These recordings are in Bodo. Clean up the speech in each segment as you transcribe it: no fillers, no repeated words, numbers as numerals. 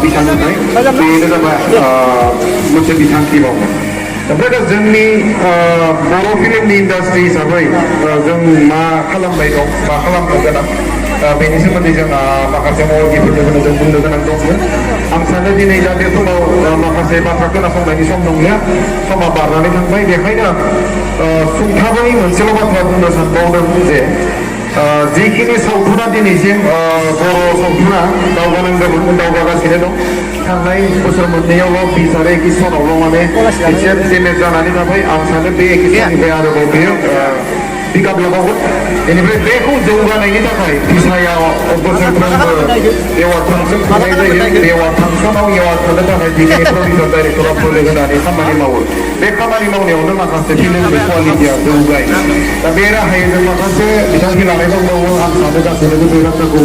बिथांमोनहाय बेनो जाबाय मोनसे बिथांखिबावमोन ओमफ्राय दा जोंनि बर' फिल्मनि इन्डास्ट्रि हिसाबै जों मा खालामबाय दं मा खालामनो गोनां बेनि सोमोन्दै जों माखासे मावगिरिफोरनो जों बुंनो गोनां दंमोन आं सानो दिनै दा बे समाव माखासे बाथ्रा खोनासंनायनि सम नंलिया समा बारनानै थांबाय बेखायनो सुंथाबै मोनसेल' बाथ्रा बुंनो सानबावदों जे जिखिनि सावथुना दिनैसिम बर' सावथुना दावगागासिनो दं थांनाय बोसोर मोननैयावल' 20 आरो 21 सनावल' माने एसे डेमेज जानानै थाबाय आं सानो बे 21 सननिफ्राय आरोबाव बेयो पिकआप लाबावगोन बेनिफ्राय बेखौ जौगानायनि थाखाय फिसायाव बोसोरफ्रोमबो एवार्ड फांसन खुंनाय जायो एवार्ड फांसनाव एवार्ड होनो थाखाय दिनै प्रडिउसार डाइरेक्टरा बोलो होनानै खामानि मावो बे खामानि मावनायावनो माखासे फिल्मनि क्वालिटिया जौगाय दा बे राहायै जों माखासे बिथांखि लानाय दंबावो आं सानो गासैनोबो बे बाथ्राखौ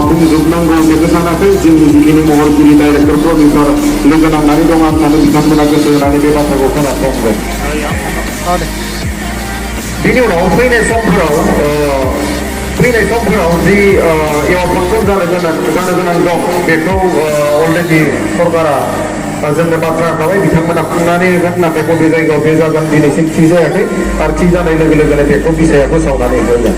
बुंजोबनांगौ बेखौ सानाखै जोंनि जिखिनि महरगिरि डाइरेक्टर प्रडिउसार लोगो नांनानै दं आं सानो बिथांमोना गोसो होनानै बे बाथ्राखौ खोनासंगोन बेनि उनाव फैनाय समफोराव जि एवार्ड फांसन जानो गोनां दं बेखौ अलरेडि सरकारा जोंनो बाथ्रा होखाबाय बिथांमोना खुंनानै होगोन नाथाय बबे जायगायाव बे जागोन दिनैसिम थि जायाखै आरो थि जानाय लोगो लोगोनो बेखौ बिसाया फोसावनानै होगोन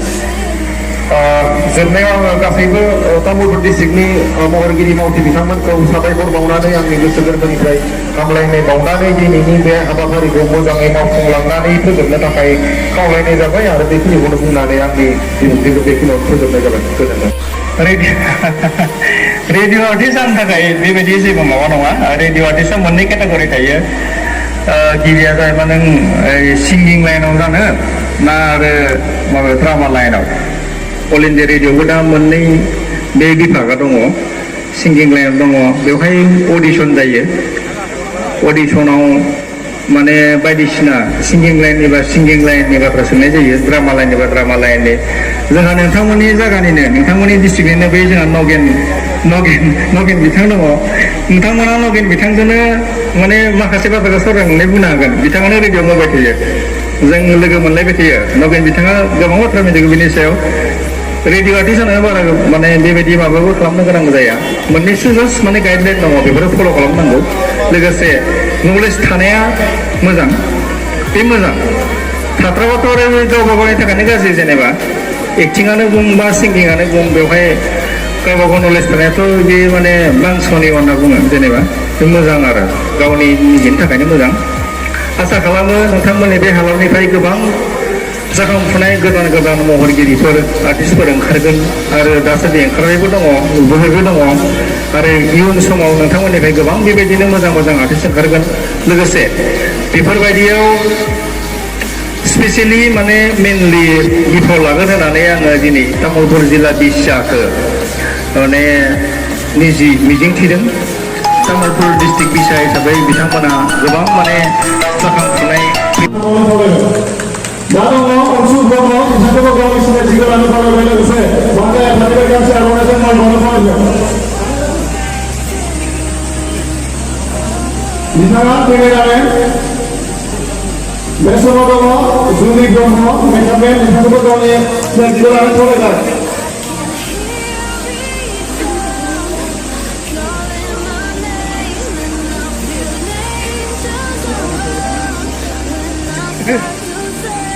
जोबनायाव आङो गासैबो तामुलपुर डिस्ट्रिक्टनि महरगिरि मावथि बिथांमोनखौ साबायखर बावनानै आंनि गोसो गोरबोनिफ्राय हामलायनाय बावनानै दिनैनि बे हाबाफारिखौ मोजाङै मावफुंलांनानै फोजोबनो थाखाय खावलायनाय जाबाय आरो बेखिनिखौनो बुंनानै आंनि बिबुंथिखौ बेखिनियाव फोजोबनाय जाबाय गोजोनथों रेडिअ आर्टिस्ट जानो थाखाय बेबायदि जेबो माबा नङा रेडिअ आर्टिस्टआ मोननै केटेगरि थायो गिबिया जाहैबा नों सिंगिं लाइनाव जानो ना आरो माबा ड्रामा लाइनाव अल इन्डिया रेडिअ'बो दा मोननै बे बिभागा दङ सिंगिं लाइनाव दङ बेवहाय अडिसन जायो अडिसनाव माने बायदिसिना सिंगिं लाइननि बाथ्रा सोंनाय जायो ड्रामा लाइननि बा ड्रामा लाइननि जोंहा नोंथांमोननि जायगानिनो नोंथांमोननि डिस्ट्रिक्टनिनो बे जोंहा नगेन बिथां दङ नोंथांमोना नगेन बिथांजोंनो माने माखासे बाथ्राखौ सावरायनानै बुंनो हागोन बिथाङानो रेडिअ मावबाय थायो जों लोगो मोनलायबाय थायो नगेन बिथाङा गोबां बाथ्रा मिथिगौ बिनि सायाव रेडिअ आर्टिस्ट जानाया बारा माने बेबायदि माबाबो खालामनो गोनां जाया मोननैसो जास्ट माने गाइडलाइन दङ बेफोरो फल' खालामनांगौ लोगोसे नलेज थानाया मोजां बे मोजां थाथ्राबाथ' आरो गावबा गावनि थाखायनो गाज्रि जेनेबा एक्टिङानो बुं बा सिंगिङानो बुं बेवहाय गावबा गाव नलेज थानायाथ' बे माने मांसनि होनना बुङो जेनेबा बे मोजां आरो गावनि निजेनि थाखायनो मोजां आसा खालामो नोंथांमोननि बे हालामनिफ्राय गोबां जाखांफुनाय गोदान महरगिरिफोर आर्टिस्टफोर ओंखारगोन आरो दासान्दि ओंखारनायबो दङ नुबोनायबो दङ आरो इयुन समाव नोंथांमोननिफ्राय गोबां बेबायदिनो मोजां आर्टिस्ट ओंखारगोन लोगोसे बेफोरबायदियाव स्पेसियेलि माने मेनलि बिफाव लागोन होननानै आङो दिनै तामुलपुर जिल्ला बिसाखौ माने मिजिं थिदों तामुलपुर डिस्ट्रिक्ट बिसा हिसाबै बिथांमोना गोबां माने जाखांफुनाय दा दङ अनसु ब्रह्म बिथांखौबो गावनि सिनायथिखौ लानो खावलायबाय लोगोसे बांद्राय आफादनिफ्राय गांसे आर'नाइजों मान बावनो खावलायबाय बिथाङा फैनानै बे समाव दङ जुलि ब्रह्म मेकापमेन बिथांखौबो गावनि सिनायथिखौ लानो खावलायबाय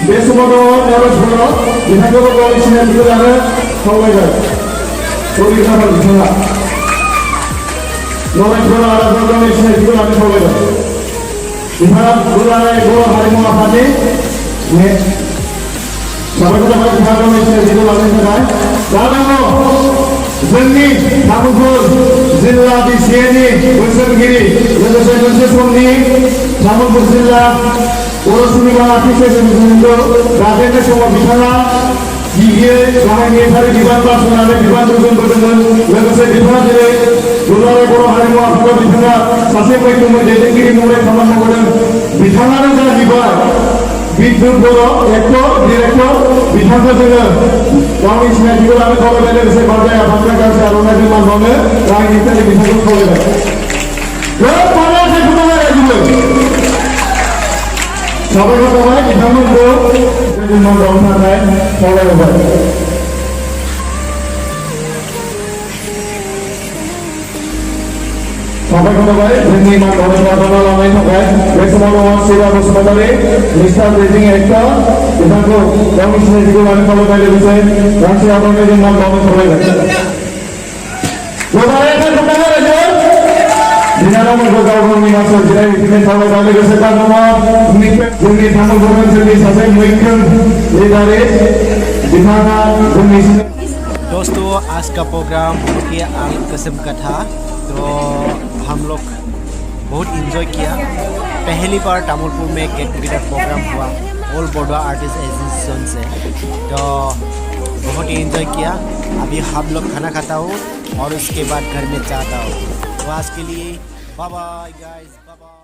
बे समाव दङ नरेश बर' बिथांखौबो गावनि सिनायथिखौ लानो खावलायबाय प्रडिउसार बिथाङा नरेश बर' आरो गावनि सिनायथिखौ लानो खावलायबाय बिथाङा दुलाराय बर' हारिमु आफादनि साबायखर थाबाय बिथाङा गावनि सिनायथिखौ लानायनि थाखाय दा दङ जोंनि तामुलपुर जिल्ला बिसिएनि बोसोरगिरि लोगोसे मोनसे समनि तामुलपुर जिल्ला बर' सिनेमा आर्टिस्ट एसोसिएशनखौ गायजेननाय समाव बिथाङा गिबियै गाहाय नेहाथारि बिबान बानस'नानै बिबान रुजुनबोदोंमोन लोगोसे बिथाङा जेरै दुलाराय बर' हारिमु आफादाव बिथाङा सासे मैखोमै दैदेनगिरि महरै खामानि मावबोदों बिथाङानो जाहैबाय बिद्युत बर' एक्टर डिरेक्टर बिथांखौ जोङो गावनि सिनायथिखौ लानो खावलायबाय लोगोसे बारदाय आफादनिफ्राय गांसे आर'नाइजों मान बावनो गाहाय नेहाथारि बिथांखौ खावलायबाय साबायखर थाबाय बिथांमोनखौ मान बावनो थाखाय खावलायबाय साबायखर थाबाय जोंनि मान बावनाय बाथ्रा लानायनि थाखाय बे समाव शिवा बसुमतारी नेशनेल रेजिं एक्टर बिथांखौ गावनि सिनायथिखौ लानो खावलायबाय लोगोसे गांसे आर'नाइ जों मान बावनो खावलायबाय गोबारै खालामनांगौ रायजो बिनानावमोनखौ गाव गावनि मासियाव जिरायहैफिननो खावलायबाय लोगोसे दा दङ जोंनि तामुलपुर ओनसोलनि सासे मैखोम लिडारिस्ट बिथाङा जोंनि दोस्तों आज का प्रोग्राम बहुत ही अलग किस्म का था तो हम लोग बहुत इन्जॉय किया। पहली बार तामुलपुर में गेट टुगेदर प्रोग्राम हुआ ऑल बड़ौदा आर्टिस्ट एसोसिएशन से, तो बहुत ही इन्जॉय किया। अभी हम लोग खाना खाता हूँ और उसके बाद घर में जाता हूँ। तो आज के लिए बाय बाय गाइस, बाय बाय।